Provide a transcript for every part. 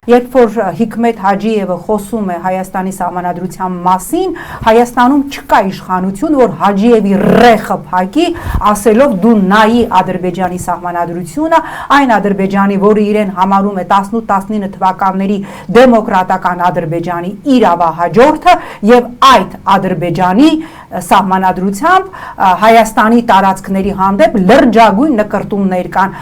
Երբ որ Հիկմետ Հաջիևը խոսում է Հայաստանի սահմանադրության մասին, Հայաստանում չկա իշխանություն, որ Հաջիևի ռեխը փակի, ասելով դու նայի Ադրբեջանի սահմանադրությունը, այն Ադրբեջանի, որը իրեն համարում է 18-19 թվականների դեմոկրատական Ադրբեջանի իրավահաջորդը եւ այդ Ադրբեջանի սահմանադրությամբ Հայաստանի տարածքների հանդեպ լրջագույն նկրտումներ կան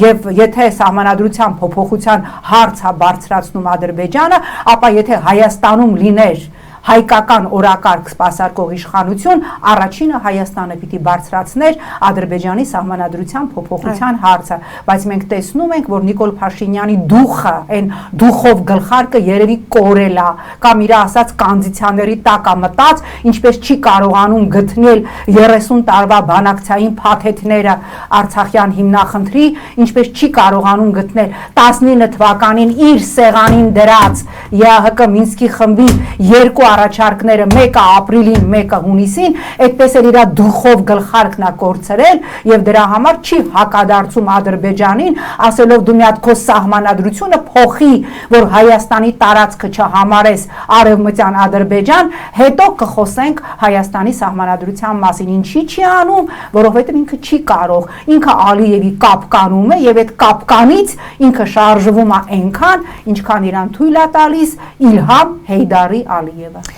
եւ եթե սահմանադրության փոփոխության հարցը բարձրացնում Ադրբեջանը, ապա եթե Հայաստանում լիներ հայկական օրակարգ սպասարկող իշխանություն, առաջինը Հայաստանը պիտի բարձրացներ Ադրբեջանի սահմանադրության փոփոխության հարցը, բայց մենք տեսնում ենք, որ Նիկոլ Փաշինյանի դուխը, այն դուխով գլխարկը երևի կորել է, կամ իր ասած կոնդիցիաների տակ է մտած, ինչպես չի կարողանում գտնել 30 տարվա բանակցային փաթեթները Արցախյան հիմնախնդրի, ինչպես չի կարողանում գտնել 19 թվականին իր սեղանին դրած ԵԱՀԿ Մինսկի խմբի երկու առաջարկները, մեկը ապրիլին, մեկը հունիսին, այդպես էլ իր դուխով գլխարկն է կորցրել եւ դրա համար չի հակադարձում Ադրբեջանին, ասելով դու մի հատ քո սահմանադրությունը փոխի, որ Հայաստանի տարածքը չհամարես արևմտյան Ադրբեջան, հետո կխոսենք Հայաստանի սահմանադրության մասին։ Ինչի չի անում, որովհետեւ ինքը չի կարող, ինքը Ալիևի կապկանում է եւ այդ կապկանից ինքը շարժվում է այնքան, ինչքան իրան թույլ է տալիս Իլհամ Հեյդարի Ալիևը։